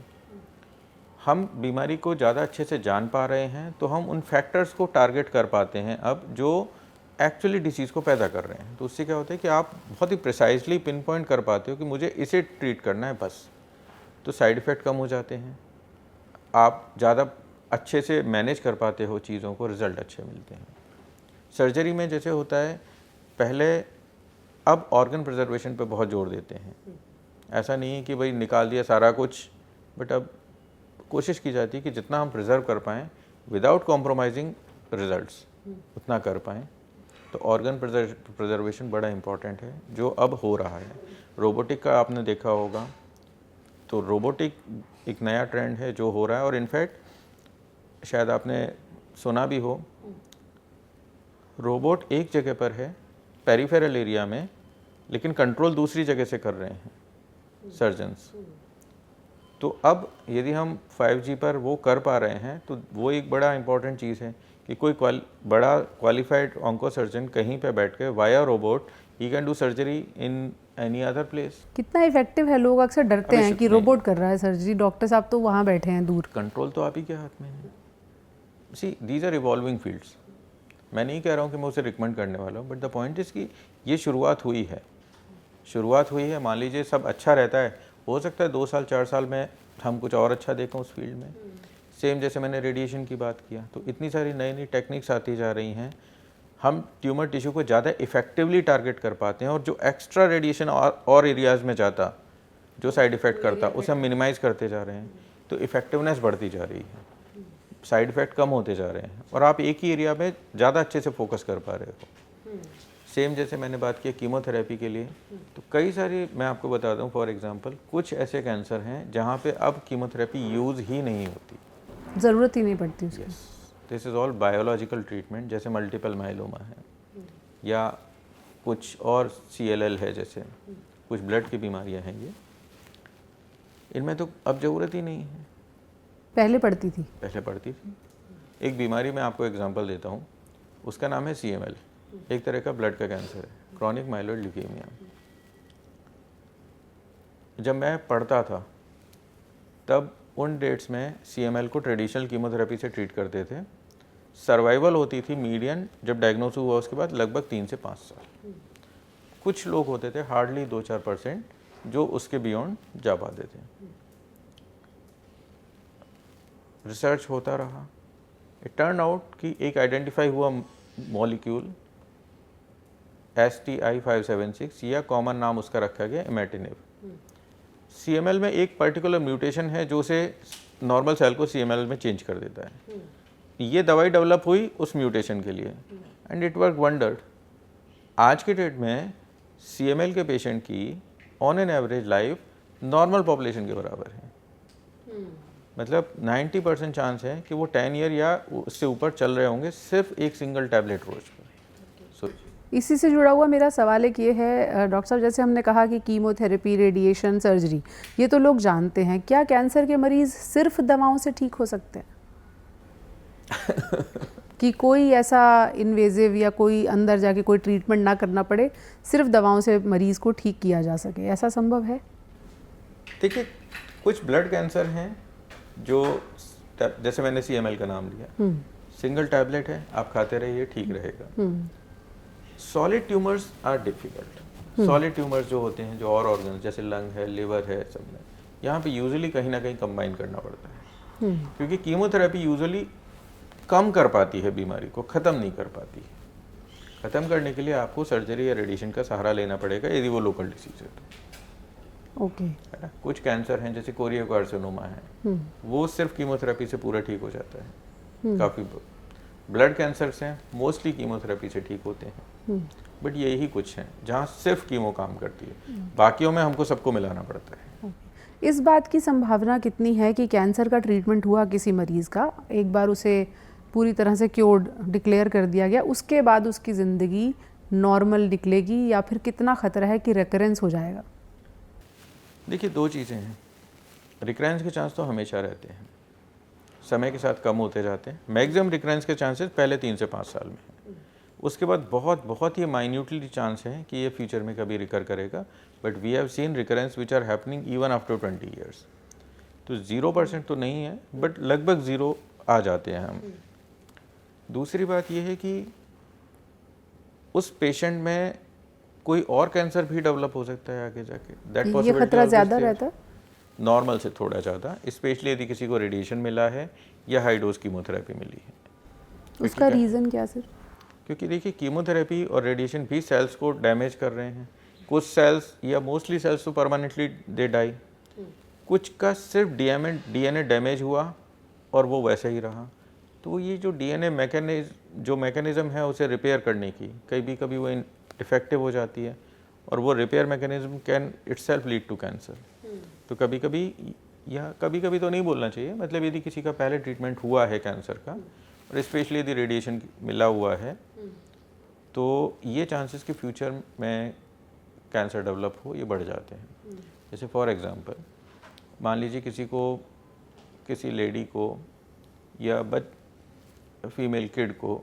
हम बीमारी को ज़्यादा अच्छे से जान पा रहे हैं, तो हम उन फैक्टर्स को टारगेट कर पाते हैं अब जो एक्चुअली डिसीज़ को पैदा कर रहे हैं। तो उससे क्या होता है कि आप बहुत ही प्रिसाइजली पिन पॉइंट कर पाते हो कि मुझे इसे ट्रीट करना है बस। तो साइड इफ़ेक्ट कम हो जाते हैं, आप ज़्यादा अच्छे से मैनेज कर पाते हो चीज़ों को, रिज़ल्ट अच्छे मिलते हैं। सर्जरी में जैसे होता है, पहले अब ऑर्गन प्रिजर्वेशन पे बहुत जोर देते हैं। ऐसा नहीं है कि भाई निकाल दिया सारा कुछ, बट अब कोशिश की जाती है कि जितना हम प्रिजर्व कर पाएँ विदाउट कॉम्प्रोमाइजिंग रिजल्ट्स, उतना कर पाएँ। तो ऑर्गन प्रिजर्वेशन बड़ा इम्पॉर्टेंट है, जो अब हो रहा है। रोबोटिक का आपने देखा होगा, तो रोबोटिक एक नया ट्रेंड है जो हो रहा है, और इनफैक्ट शायद आपने सुना भी हो, रोबोट एक जगह पर है पेरिफेरल एरिया में, लेकिन कंट्रोल दूसरी जगह से कर रहे हैं सर्जन्स। तो अब यदि हम 5G पर वो कर पा रहे हैं, तो वो एक बड़ा इंपॉर्टेंट चीज़ है कि कोई बड़ा क्वालिफाइड ऑन्को सर्जन कहीं पे बैठ के via robot he can do surgery in any other place. कितना इफेक्टिव है? लोग अक्सर डरते हैं कि रोबोट कर रहा है सर्जरी, डॉक्टर साहब तो वहाँ बैठे हैं दूर। कंट्रोल तो आप ही के हाथ में है। सी, दीज आर इवॉल्विंग फील्ड्स। मैं नहीं कह रहा हूँ कि मैं उसे रिकमेंड करने वाला हूँ, बट द पॉइंट इज़ कि ये शुरुआत हुई है। मान लीजिए सब अच्छा रहता है, हो सकता है 2 साल 4 साल में हम कुछ और अच्छा देखें उस फील्ड में। सेम जैसे मैंने रेडिएशन की बात किया, तो इतनी सारी नई नई टेक्निक्स आती जा रही हैं, हम ट्यूमर टिश्यू को ज़्यादा इफेक्टिवली टारगेट कर पाते हैं, और जो एक्स्ट्रा रेडिएशन और एरियाज़ में जाता, जो साइड इफ़ेक्ट करता, उसे हम मिनिमाइज़ करते जा रहे हैं। तो इफ़ेक्टिवनेस बढ़ती जा रही है, साइड इफ़ेक्ट कम होते जा रहे हैं, और आप एक ही एरिया में ज़्यादा अच्छे से फोकस कर पा रहे हो। सेम जैसे मैंने बात की कीमोथेरेपी के लिए, तो कई सारी, मैं आपको बता दूं, फॉर एग्जांपल कुछ ऐसे कैंसर हैं जहां पे अब कीमोथेरेपी यूज़ ही नहीं होती, ज़रूरत ही नहीं पड़ती उसकी। This is all biological treatment, जैसे मल्टीपल माइलोमा है, या कुछ और CLL है, जैसे कुछ ब्लड की बीमारियां हैं, ये इनमें तो अब ज़रूरत ही नहीं है। पहले पड़ती थी। एक बीमारी मैं आपको एग्जांपल देता हूँ, उसका नाम है CML, एक तरह का ब्लड का कैंसर है, क्रॉनिक माइलोइड ल्यूकेमिया। जब मैं पढ़ता था तब उन डेट्स में CML को ट्रेडिशनल कीमोथेरेपी से ट्रीट करते थे। सर्वाइवल होती थी मीडियन, जब डायग्नोस हुआ उसके बाद, लगभग 3 से 5 साल। कुछ लोग होते थे, हार्डली 2-4%, जो उसके बियॉन्ड जा पाते थे। रिसर्च होता रहा, इट टर्न आउट कि एक आइडेंटिफाई हुआ मॉलिक्यूल STI-576, या कॉमन नाम उसका रखा गया इमेटिनिब। CML में एक पर्टिकुलर म्यूटेशन है जो उसे नॉर्मल सेल को CML में चेंज कर देता है। ये दवाई डेवलप हुई उस म्यूटेशन के लिए, एंड इट वर्क वंडर्ड। आज के डेट में CML के पेशेंट की on an average life normal population के बराबर है। मतलब 90% चांस है कि वो 10 ईयर या उससे ऊपर चल रहे होंगे सिर्फ एक सिंगल टैबलेट रोज पर। इसी से जुड़ा हुआ मेरा सवाल एक ये है डॉक्टर साहब, जैसे हमने कहा कि कीमोथेरेपी, रेडिएशन, सर्जरी, ये तो लोग जानते हैं, क्या कैंसर के मरीज़ सिर्फ दवाओं से ठीक हो सकते हैं? कि कोई ऐसा इन्वेजिव या कोई अंदर जाके कोई ट्रीटमेंट ना करना पड़े, सिर्फ दवाओं से मरीज़ को ठीक किया जा सके, ऐसा संभव है? देखिए, कुछ ब्लड कैंसर हैं जो, जैसे मैंने CML का नाम लिया, सिंगल टैबलेट है, आप खाते रहिए, ठीक रहेगा। Solid tumours are difficult. Solid tumours जो होते हैं, जो और ऑर्गन जैसे लंग है, लिवर है, सब में यहाँ पे यूजुअली कहीं ना कहीं कंबाइन करना पड़ता है, क्योंकि कीमोथेरेपी यूजुअली कम कर पाती है बीमारी को, ख़त्म नहीं कर पाती। ख़त्म करने के लिए आपको सर्जरी या रेडिएशन का सहारा लेना पड़ेगा यदि वो लोकल डिसीज है तो। ओके। है ना। कुछ कैंसर हैं जैसे कोरियोकार्सिनोमा है, वो सिर्फ कीमोथेरेपी से पूरा ठीक हो जाता है। काफ़ी ब्लड कैंसर्स हैं, मोस्टली कीमोथेरेपी से ठीक होते हैं, बट यही कुछ हैं जहाँ सिर्फ कीमो काम करती है, बाकियों में हमको सबको मिलाना पड़ता है। इस बात की संभावना कितनी है कि कैंसर का ट्रीटमेंट हुआ किसी मरीज़ का, एक बार उसे पूरी तरह से क्योर्ड डिक्लेयर कर दिया गया, उसके बाद उसकी ज़िंदगी नॉर्मल निकलेगी, या फिर कितना ख़तरा है कि रिकरेंस हो जाएगा? देखिए, दो चीज़ें हैं। रिकरेंस के चांस तो हमेशा रहते हैं, समय के साथ कम होते जाते हैं। मैक्सिमम रिकरेंस के चांसेस पहले 3 से 5 साल में हैं। उसके बाद बहुत ही माइन्यूटली चांस है कि ये फ्यूचर में कभी रिकर करेगा, but we have seen recurrence which are happening even after 20 years. तो 0% तो नहीं है, बट लगभग 0 आ जाते हैं हम। दूसरी बात ये है कि उस पेशेंट में कोई और कैंसर भी डेवलप हो सकता है आगे जाके। दैट ये खतरा ज़्यादा रहता है नॉर्मल से थोड़ा ज़्यादा, स्पेशली यदि किसी को रेडिएशन मिला है या हाई डोज कीमोथेरेपी मिली है। उसका रीज़न क्या सर? क्योंकि देखिए, कीमोथेरेपी और रेडिएशन भी सेल्स को डैमेज कर रहे हैं। कुछ सेल्स या मोस्टली सेल्स तो परमानेंटली दे डाई, कुछ का सिर्फ DNA डैमेज हुआ और वो वैसे ही रहा। तो ये जो DNA मैकेनिज़्म है उसे रिपेयर करने की, कभी वो इफेक्टिव हो जाती है, और वो repair mechanism can itself lead to cancer. तो कभी कभी तो नहीं बोलना चाहिए, मतलब यदि किसी का पहले ट्रीटमेंट हुआ है कैंसर का, और स्पेशली यदि रेडिएशन मिला हुआ है, तो ये चांसेस कि फ्यूचर में कैंसर डेवलप हो ये बढ़ जाते हैं। जैसे फॉर एग्जांपल, मान लीजिए किसी लेडी को या फीमेल किड को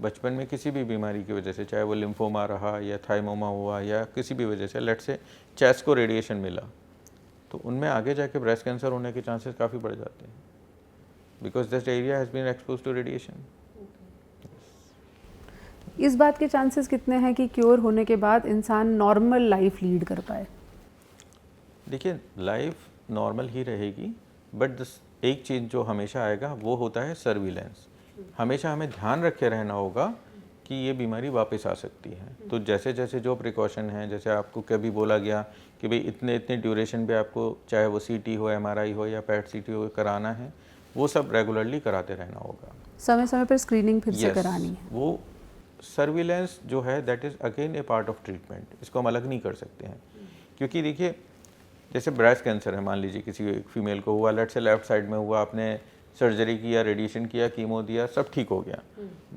बचपन में किसी भी बीमारी की वजह से, चाहे वो लिम्फोमा रहा या थाइमोमा हुआ या किसी भी वजह से, लेट्स से चेस्ट को रेडिएशन मिला, तो उनमें आगे जाके ब्रेस्ट कैंसर होने के चांसेस काफ़ी बढ़ जाते हैं, because this area has been expose to radiation. इस बात के चांसेस कितने हैं कि क्योर होने के बाद इंसान नॉर्मल लाइफ लीड कर पाए? देखिए, लाइफ नॉर्मल ही रहेगी, बट एक चीज़ जो हमेशा आएगा वो होता है सर्विलेंस। हमेशा हमें ध्यान रखे रहना होगा कि ये बीमारी वापस आ सकती है। तो जैसे जैसे जो प्रिकॉशन हैं, जैसे आपको कभी बोला गया कि भाई इतने ड्यूरेशन पे आपको, चाहे वो CT हो, MRI हो या PET CT हो, कराना है, वो सब रेगुलरली कराते रहना होगा। समय समय पर स्क्रीनिंग फिर से करानी है। वो सर्विलेंस जो है that is again A part of treatment, इसको हम अलग नहीं कर सकते हैं। क्योंकि देखिए, जैसे ब्रेस्ट कैंसर है, मान लीजिए किसी फीमेल को हुआ, लेट से लेफ्ट साइड में हुआ, आपने सर्जरी किया, रेडिएशन किया, कीमो दिया, सब ठीक हो गया,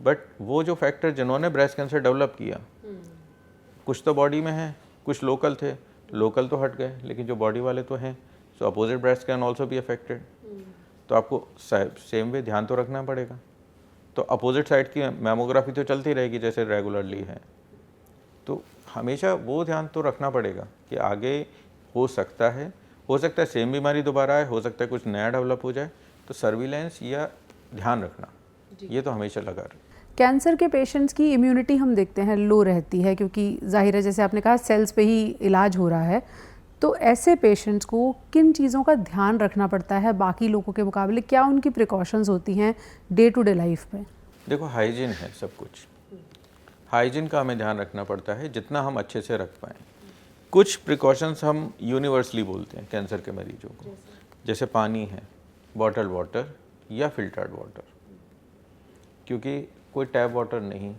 बट वो जो फैक्टर जिन्होंने ब्रेस्ट कैंसर डेवलप किया, कुछ तो बॉडी में है, कुछ लोकल थे, लोकल तो हट गए, लेकिन जो बॉडी वाले तो हैं, सो opposite breast can also be affected. तो आपको सेम वे ध्यान तो रखना पड़ेगा। तो अपोजिट साइड की मैमोग्राफी तो चलती रहेगी जैसे रेगुलरली है, तो हमेशा वो ध्यान तो रखना पड़ेगा कि आगे हो सकता है सेम बीमारी दोबारा आए, हो सकता है कुछ नया डेवलप हो जाए। तो सर्विलेंस या ध्यान रखना ये तो हमेशा लगा रहे। कैंसर के पेशेंट्स की इम्यूनिटी हम देखते हैं लो रहती है, क्योंकि जाहिर है जैसे आपने कहा सेल्स पे ही इलाज हो रहा है। तो ऐसे पेशेंट्स को किन चीज़ों का ध्यान रखना पड़ता है बाकी लोगों के मुकाबले? क्या उनकी प्रिकॉशंस होती हैं डे टू डे लाइफ में? देखो, हाइजीन है सब कुछ, हाइजीन का हमें ध्यान रखना पड़ता है जितना हम अच्छे से रख पाएँ। कुछ प्रिकॉशंस हम यूनिवर्सली बोलते हैं कैंसर के मरीजों को, जैसे पानी है, बॉटल वाटर या फिल्टर्ड वाटर, क्योंकि कोई टैप वाटर नहीं।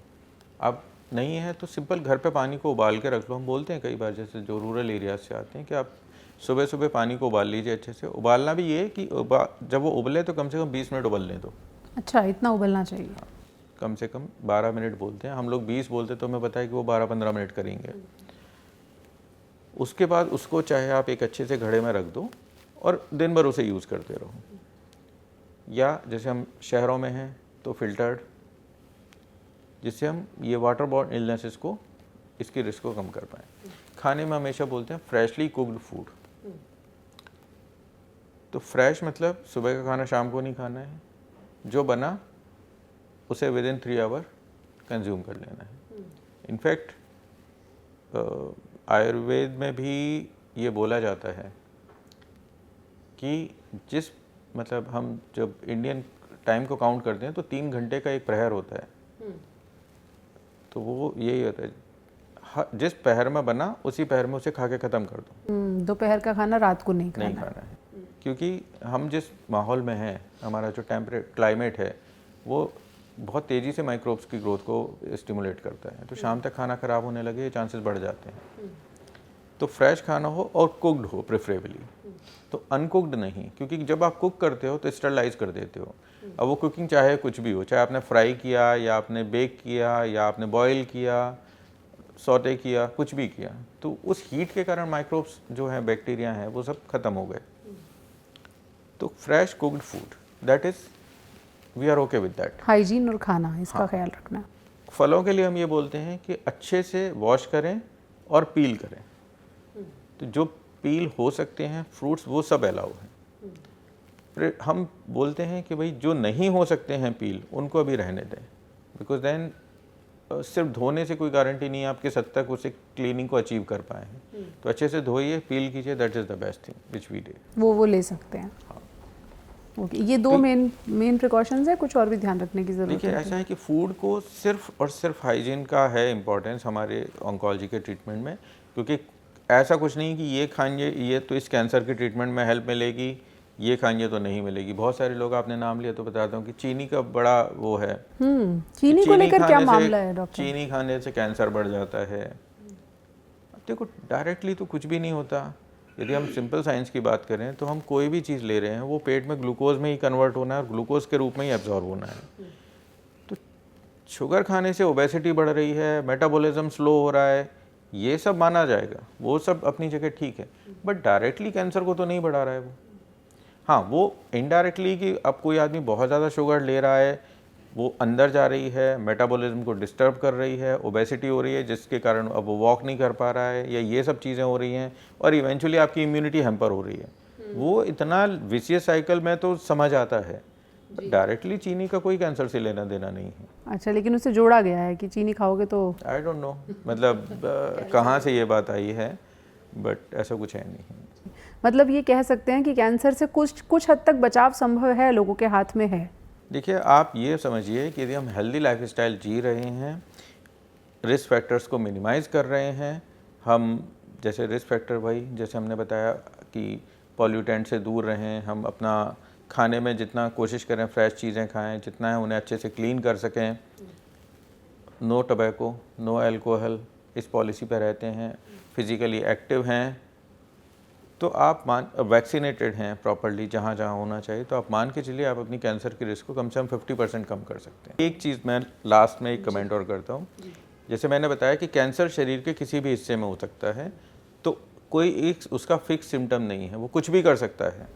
अब नहीं है तो सिंपल घर पे पानी को उबाल के रख लो। हम बोलते हैं कई बार, जैसे जो रूरल एरिया से आते हैं, कि आप सुबह सुबह पानी को उबाल लीजिए अच्छे से। उबालना भी ये कि जब वो उबले तो कम से कम 20 मिनट उबलने दो। अच्छा, इतना उबलना चाहिए। कम से कम 12 मिनट बोलते हैं हम लोग, 20 बोलते तो हमें पता है कि वो 12-15 मिनट करेंगे। उसके बाद उसको चाहे आप एक अच्छे से घड़े में रख दो और दिन भर उसे यूज़ करते रहो, या जैसे हम शहरों में हैं तो फिल्टर्ड, जिससे हम ये वाटर बॉर्न इलनेसेस को, इसकी रिस्क को कम कर पाएँ। खाने में हमेशा बोलते हैं फ्रेशली कुक्ड फूड। तो फ्रेश मतलब सुबह का खाना शाम को नहीं खाना है, जो बना उसे विदिन 3 आवर कंज्यूम कर लेना है। इनफैक्ट आयुर्वेद में भी ये बोला जाता है कि मतलब हम जब इंडियन टाइम को काउंट करते हैं तो 3 घंटे का एक प्रहर होता है। तो वो यही होता है, जिस पहर में बना उसी पहर में उसे खा के ख़त्म कर दो। दोपहर का खाना रात को नहीं खाना है, क्योंकि हम जिस माहौल में हैं, हमारा जो क्लाइमेट है वो बहुत तेज़ी से माइक्रोब्स की ग्रोथ को स्टिमुलेट करता है। तो शाम तक खाना ख़राब होने लगे चांसेस बढ़ जाते हैं। तो फ्रेश खाना हो और कुक्ड हो प्रेफरेबली, तो अनकुक्ड नहीं, क्योंकि जब आप कुक करते हो तो स्टरलाइज कर देते हो। अब वो कुकिंग चाहे कुछ भी हो, चाहे आपने फ्राई किया या आपने बेक किया या आपने बॉयल किया, सौटे किया, कुछ भी किया, तो उस हीट के कारण माइक्रोब्स जो हैं, बैक्टीरिया हैं, वो सब खत्म हो गए। तो fresh cooked food, that is we are okay with that. Hygiene और खाना, इसका ख्याल रखना। फलों के लिए हम ये बोलते हैं कि अच्छे से वॉश करें और पील करें। तो जो पील हो सकते हैं फ्रूट्स, वो सब अलाउ है। फिर हम बोलते हैं कि भाई जो नहीं हो सकते हैं पील, उनको अभी रहने दें, बिकॉज देन सिर्फ धोने से कोई गारंटी नहीं है आप किस हद तक उसे क्लीनिंग को अचीव कर पाए हैं। तो अच्छे से धोइए, पील कीजिए, that is the best thing which we do. वो ले सकते हैं। ओके, ये दो मेन प्रिकॉशंस है, कुछ और भी ध्यान रखने की ज़रूरत है? देखिए, ऐसा है कि फूड को सिर्फ और सिर्फ हाइजीन का है इम्पोर्टेंस हमारे ऑन्कोलॉजी के ट्रीटमेंट में, क्योंकि ऐसा कुछ नहीं कि ये खाएंगे ये तो इस कैंसर के ट्रीटमेंट में हेल्प मिलेगी, ये खाएंगे तो नहीं मिलेगी। बहुत सारे लोग, आपने नाम लिया तो बताता हूँ कि चीनी का बड़ा वो है। चीनी को लेकर क्या मामला है डॉक्टर? चीनी खाने से कैंसर बढ़ जाता है। देखो, डायरेक्टली तो कुछ भी नहीं होता। यदि हम सिंपल साइंस की बात करें तो हम कोई भी चीज़ ले रहे हैं, वो पेट में ग्लूकोज में ही कन्वर्ट होना है और ग्लूकोज के रूप में ही एब्जॉर्ब होना है। तो शुगर खाने से ओबेसिटी बढ़ रही है, मेटाबॉलिज्म स्लो हो रहा है, ये सब माना जाएगा, वो सब अपनी जगह ठीक है, बट डायरेक्टली कैंसर को तो नहीं बढ़ा रहा है वो। हाँ, वो इनडायरेक्टली कि अब कोई आदमी बहुत ज़्यादा शुगर ले रहा है, वो अंदर जा रही है, मेटाबॉलिज्म को डिस्टर्ब कर रही है, ओबेसिटी हो रही है, जिसके कारण अब वो वॉक नहीं कर पा रहा है, या ये सब चीज़ें हो रही हैं, और इवेंचुअली आपकी इम्यूनिटी हैम्पर हो रही है। वो इतना विशियस साइकिल में तो समझ आता है, डायरेक्टली चीनी का कोई कैंसर से लेना देना नहीं है। अच्छा, लेकिन उससे जोड़ा गया है कि चीनी खाओगे तो, आई डोंट नो मतलब कहाँ से ये बात आई है, बट ऐसा कुछ है नहीं। मतलब ये कह सकते हैं कि कैंसर से कुछ हद तक बचाव संभव है, लोगों के हाथ में है। देखिए, आप ये समझिए कि यदि हम हेल्दी लाइफस्टाइल जी रहे हैं, रिस्क फैक्टर्स को मिनिमाइज़ कर रहे हैं, हम जैसे रिस्क फैक्टर भाई जैसे हमने बताया कि पॉल्यूटेंट से दूर रहें, हम अपना खाने में जितना कोशिश करें फ्रेश चीज़ें खाएं, जितना है उन्हें अच्छे से क्लीन कर सकें, नो टबैको, नो अल्कोहल, इस पॉलिसी पर रहते हैं, फिज़िकली एक्टिव हैं, तो आप वैक्सीनेटेड हैं प्रॉपर्ली जहाँ जहाँ होना चाहिए, तो आप मान के चलिए आप अपनी कैंसर की रिस्क को कम से कम 50% कम कर सकते हैं। एक चीज़ मैं लास्ट में एक कमेंट और करता हूँ, जैसे मैंने बताया कि कैंसर शरीर के किसी भी हिस्से में हो सकता है, तो कोई एक उसका फिक्स सिम्टम नहीं है, वो कुछ भी कर सकता है।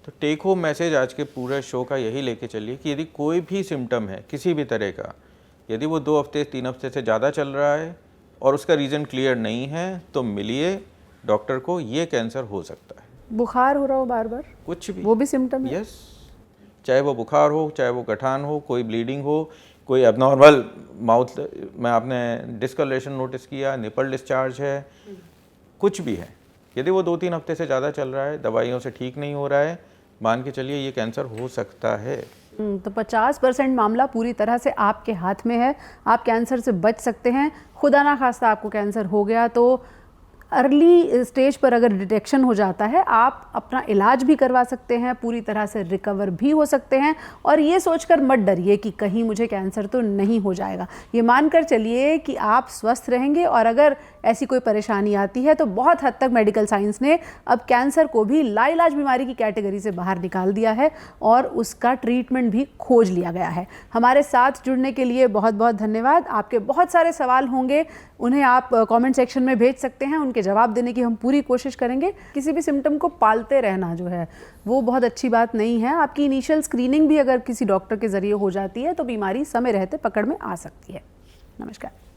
तो टेक होम मैसेज आज के पूरे शो का यही लेके चलिए कि यदि कोई भी सिम्टम है किसी भी तरह का, यदि वो 2 हफ्ते 3 हफ्ते से ज़्यादा चल रहा है और उसका रीज़न क्लियर नहीं है, तो मिलिए डॉक्टर को, ये कैंसर हो सकता है। बुखार हो रहा हो बार बार, कुछ भी, वो भी सिम्टम है? यस, चाहे वो बुखार हो, चाहे वो गठान हो, कोई ब्लीडिंग हो, कोई एबनॉर्मल माउथ में आपने डिस्कलरेशन नोटिस किया, निपल डिस्चार्ज है, कुछ भी है, यदि वो 2-3 हफ्ते से ज़्यादा चल रहा है, दवाइयों से ठीक नहीं हो रहा है, मान के चलिए ये कैंसर हो सकता है। तो 50% मामला पूरी तरह से आपके हाथ में है, आप कैंसर से बच सकते हैं। खुदा ना खास्ता आपको कैंसर हो गया तो अर्ली स्टेज पर अगर डिटेक्शन हो जाता है, आप अपना इलाज भी करवा सकते हैं, पूरी तरह से रिकवर भी हो सकते हैं। और ये सोचकर मत डरिए कि कहीं मुझे कैंसर तो नहीं हो जाएगा। ये मानकर चलिए कि आप स्वस्थ रहेंगे, और अगर ऐसी कोई परेशानी आती है तो बहुत हद तक मेडिकल साइंस ने अब कैंसर को भी लाइलाज बीमारी की कैटेगरी से बाहर निकाल दिया है और उसका ट्रीटमेंट भी खोज लिया गया है। हमारे साथ जुड़ने के लिए बहुत बहुत धन्यवाद। आपके बहुत सारे सवाल होंगे, उन्हें आप कमेंट सेक्शन में भेज सकते हैं, उनके जवाब देने की हम पूरी कोशिश करेंगे। किसी भी सिम्टम को पालते रहना जो है वो बहुत अच्छी बात नहीं है। आपकी इनिशियल स्क्रीनिंग भी अगर किसी डॉक्टर के ज़रिए हो जाती है तो बीमारी समय रहते पकड़ में आ सकती है। नमस्कार।